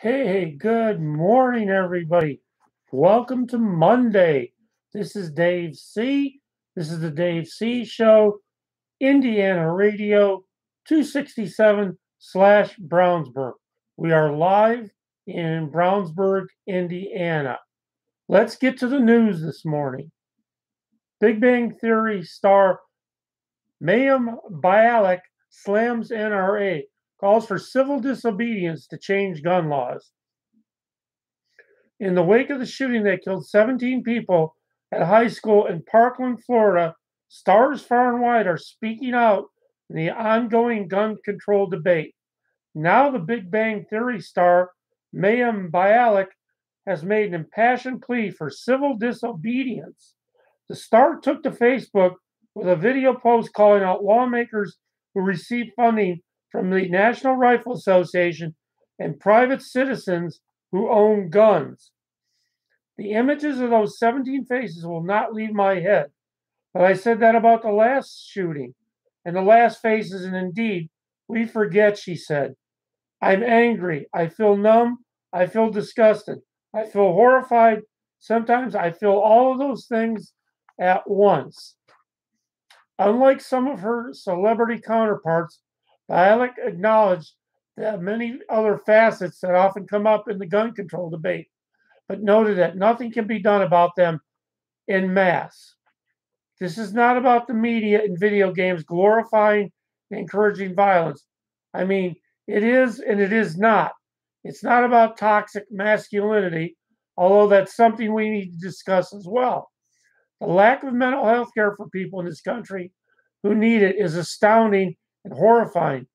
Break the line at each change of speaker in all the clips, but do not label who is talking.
Hey, good morning, everybody. Welcome to Monday. This is Dave C. This is the Dave C. Show, Indiana Radio 267 / Brownsburg. We are live in Brownsburg, Indiana. Let's get to the news this morning. Big Bang Theory star Mayim Bialik slams NRA, calls for civil disobedience to change gun laws. In the wake of the shooting that killed 17 people at a high school in Parkland, Florida, stars far and wide are speaking out in the ongoing gun control debate. Now the Big Bang Theory star, Mayim Bialik, has made an impassioned plea for civil disobedience. The star took to Facebook with a video post calling out lawmakers who receive funding from the National Rifle Association and private citizens who own guns. The images of those 17 faces will not leave my head. But I said that about the last shooting and the last faces, and indeed, we forget, she said. I'm angry. I feel numb. I feel disgusted. I feel horrified. Sometimes I feel all of those things at once. Unlike some of her celebrity counterparts, Bialik acknowledged the many other facets that often come up in the gun control debate, but noted that nothing can be done about them en masse. This is not about the media and video games glorifying and encouraging violence. I mean, it is and it is not. It's not about toxic masculinity, although that's something we need to discuss as well. The lack of mental health care for people in this country who need it is astounding and horrifying.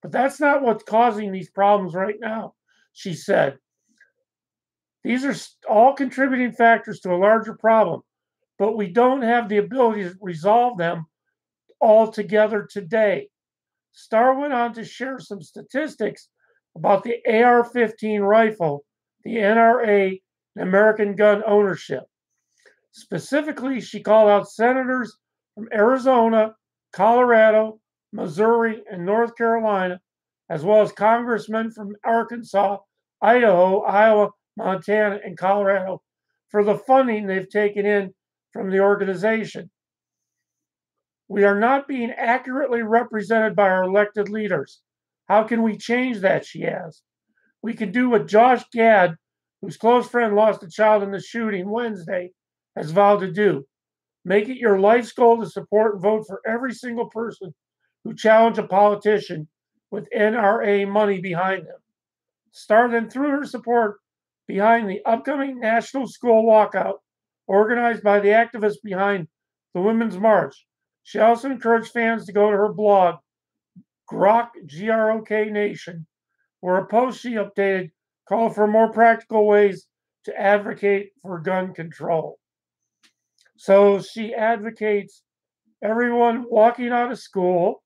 But that's not what's causing these problems right now, she said. These are all contributing factors to a larger problem, but we don't have the ability to resolve them altogether today. Starr went on to share some statistics about the AR-15 rifle, the NRA, and American gun ownership. Specifically, she called out senators from Arizona, Colorado, Missouri, and North Carolina, as well as congressmen from Arkansas, Idaho, Iowa, Montana, and Colorado for the funding they've taken in from the organization. We are not being accurately represented by our elected leaders. How can we change that, she asked. We can do what Josh Gad, whose close friend lost a child in the shooting Wednesday, has vowed to do. Make it your life's goal to support and vote for every single person who challenged a politician with NRA money behind them. Starr then threw her support behind the upcoming national school walkout organized by the activists behind the Women's March. She also encouraged fans to go to her blog, Grok, G-R-O-K Nation, where a post she updated called for more practical ways to advocate for gun control. So she advocates everyone walking out of school.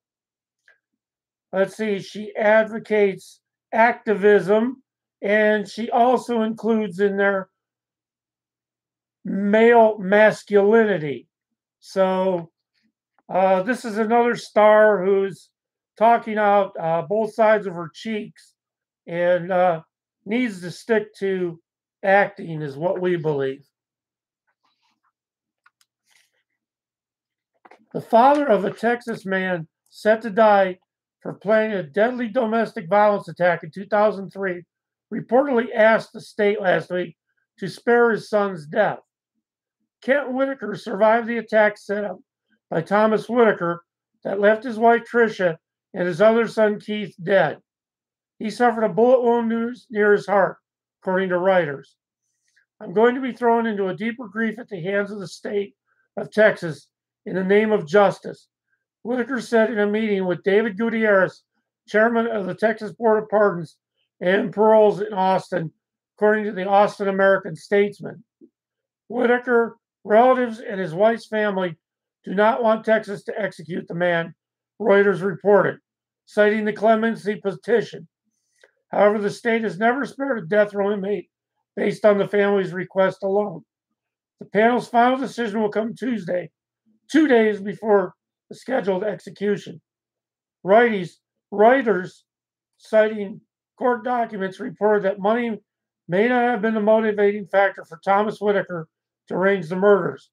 She advocates activism, and she also includes in there male masculinity. So this is another star who's talking out both sides of her cheeks and needs to stick to acting, is what we believe. The father of a Texas man set to die for planning a deadly domestic violence attack in 2003 reportedly asked the state last week to spare his son's death. Kent Whitaker survived the attack set up by Thomas Whitaker that left his wife Tricia and his other son Keith dead. He suffered a bullet wound near his heart, according to writers. I'm going to be thrown into a deeper grief at the hands of the state of Texas in the name of justice, Whitaker said in a meeting with David Gutierrez, chairman of the Texas Board of Pardons and Paroles in Austin, according to the Austin American-Statesman. Whitaker, relatives, and his wife's family do not want Texas to execute the man, Reuters reported, citing the clemency petition. However, the state has never spared a death row inmate based on the family's request alone. The panel's final decision will come Tuesday, 2 days before the scheduled execution. Reuters, citing Court documents reported that money may not have been the motivating factor for Thomas Whitaker to arrange the murders.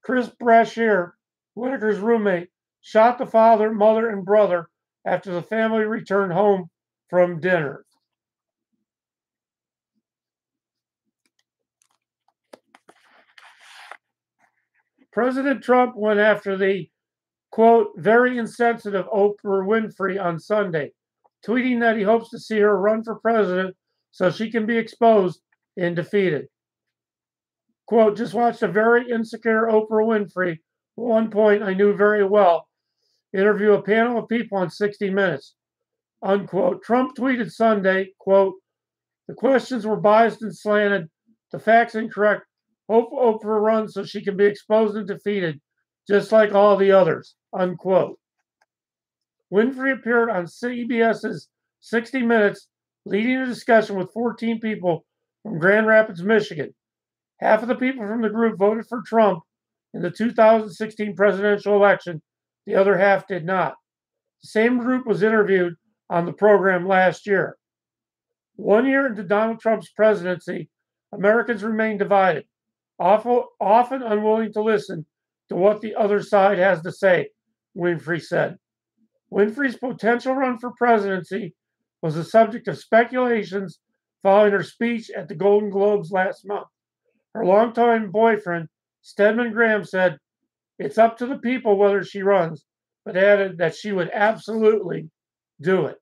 Chris Brashear, Whitaker's roommate, shot the father, mother, and brother after the family returned home from dinner. President Trump went after the, quote, very insensitive Oprah Winfrey on Sunday, tweeting that he hopes to see her run for president so she can be exposed and defeated. Quote, just watched a very insecure Oprah Winfrey, at one point I knew very well, interview a panel of people on 60 Minutes, unquote. Trump tweeted Sunday, quote, the questions were biased and slanted, the facts incorrect. Hope Oprah runs so she can be exposed and defeated, just like all the others, unquote. Winfrey appeared on CBS's 60 Minutes, leading a discussion with 14 people from Grand Rapids, Michigan. Half of the people from the group voted for Trump in the 2016 presidential election. The other half did not. The same group was interviewed on the program last year. 1 year into Donald Trump's presidency, Americans remain divided, often unwilling to listen to what the other side has to say, Winfrey said. Winfrey's potential run for presidency was the subject of speculations following her speech at the Golden Globes last month. Her longtime boyfriend, Stedman Graham, said, it's up to the people whether she runs, but added that she would absolutely do it.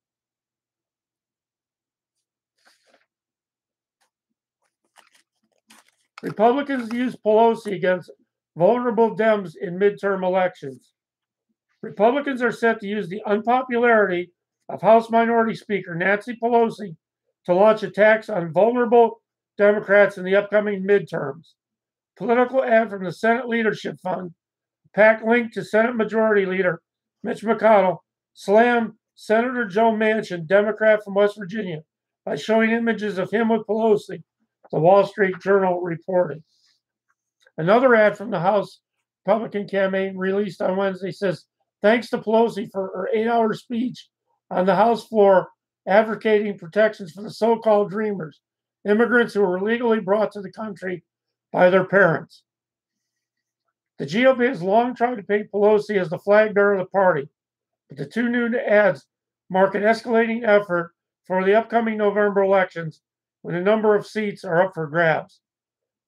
Republicans use Pelosi against vulnerable Dems in midterm elections. Republicans are set to use the unpopularity of House Minority Speaker Nancy Pelosi to launch attacks on vulnerable Democrats in the upcoming midterms. Political ad from the Senate Leadership Fund, a PAC linked to Senate Majority Leader Mitch McConnell, slammed Senator Joe Manchin, Democrat from West Virginia, by showing images of him with Pelosi, the Wall Street Journal reported. Another ad from the House Republican campaign released on Wednesday says, thanks to Pelosi for her 8-hour speech on the House floor advocating protections for the so-called dreamers, immigrants who were illegally brought to the country by their parents. The GOP has long tried to paint Pelosi as the flag bearer of the party, but the two new ads mark an escalating effort for the upcoming November elections when a number of seats are up for grabs.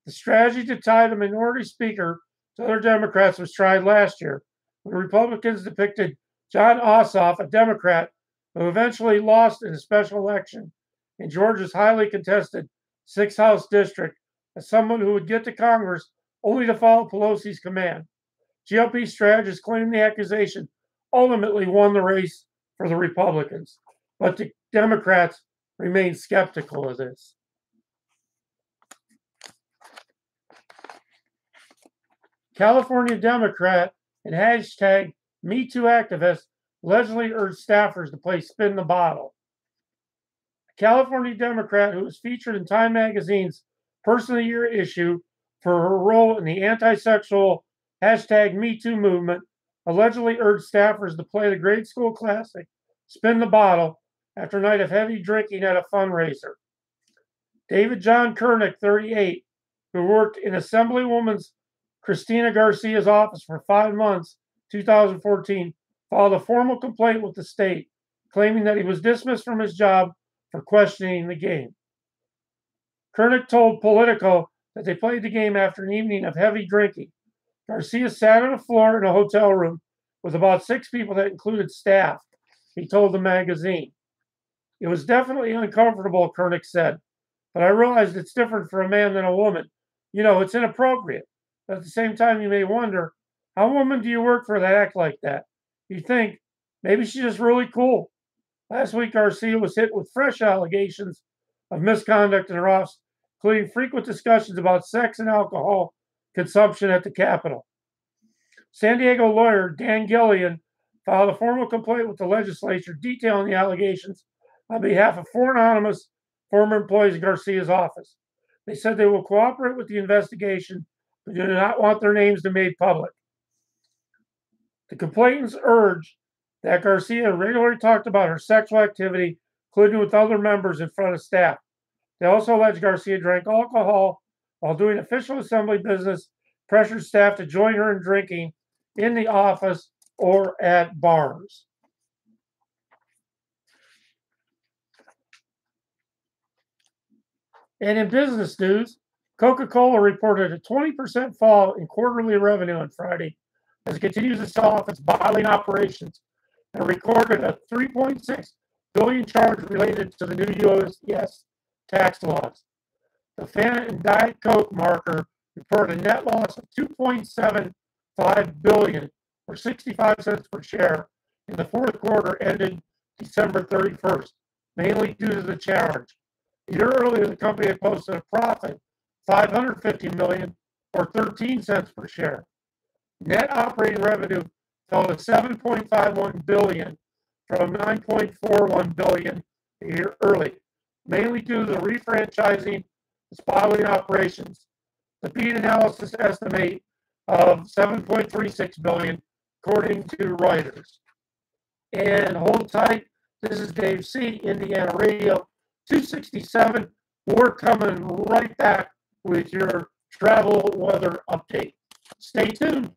The strategy to tie the minority speaker to other Democrats was tried last year when Republicans depicted John Ossoff, a Democrat who eventually lost in a special election in Georgia's highly contested 6th House district, as someone who would get to Congress only to follow Pelosi's command. GOP strategists claim the accusation ultimately won the race for the Republicans, but the Democrats remain skeptical of this. California Democrat and hashtag #MeToo activist allegedly urged staffers to play spin the bottle. A California Democrat who was featured in Time Magazine's Person of the Year issue for her role in the anti-sexual hashtag #MeToo movement allegedly urged staffers to play the grade school classic Spin the Bottle after a night of heavy drinking at a fundraiser. David John Kernick, 38, who worked in Assemblywoman Cristina Garcia's office for 5 months, 2014, filed a formal complaint with the state, claiming that he was dismissed from his job for questioning the game. Kernick told Politico that they played the game after an evening of heavy drinking. Garcia sat on the floor in a hotel room with about 6 people that included staff, he told the magazine. It was definitely uncomfortable, Kernick said, but I realized it's different for a man than a woman. You know, it's inappropriate. But at the same time, you may wonder, how women do you work for that act like that? You think, maybe she's just really cool. Last week, Garcia was hit with fresh allegations of misconduct in her office, including frequent discussions about sex and alcohol consumption at the Capitol. San Diego lawyer Dan Gillian filed a formal complaint with the legislature detailing the allegations on behalf of 4 anonymous former employees of Garcia's office. They said they will cooperate with the investigation, but do not want their names to be made public. The complainants urged that Garcia regularly talked about her sexual activity, including with other members in front of staff. They also alleged Garcia drank alcohol while doing official assembly business, pressured staff to join her in drinking in the office or at bars. And in business news, Coca-Cola reported a 20% fall in quarterly revenue on Friday as it continues to sell off its bottling operations and recorded a $3.6 billion charge related to the new U.S. tax laws. The Fanta and Diet Coke marker reported a net loss of $2.75 billion, or 65 cents per share, in the fourth quarter ended December 31st, mainly due to the charge. A year earlier, the company had posted a profit of $550 million, or 13 cents per share. Net operating revenue fell to $7.51 billion from $9.41 billion a year early, mainly due to the refranchising its bottling operations. The beat analysis estimate of $7.36 billion, according to Reuters. And hold tight. This is Dave C., Indiana Radio 267. We're coming right back with your travel weather update. Stay tuned.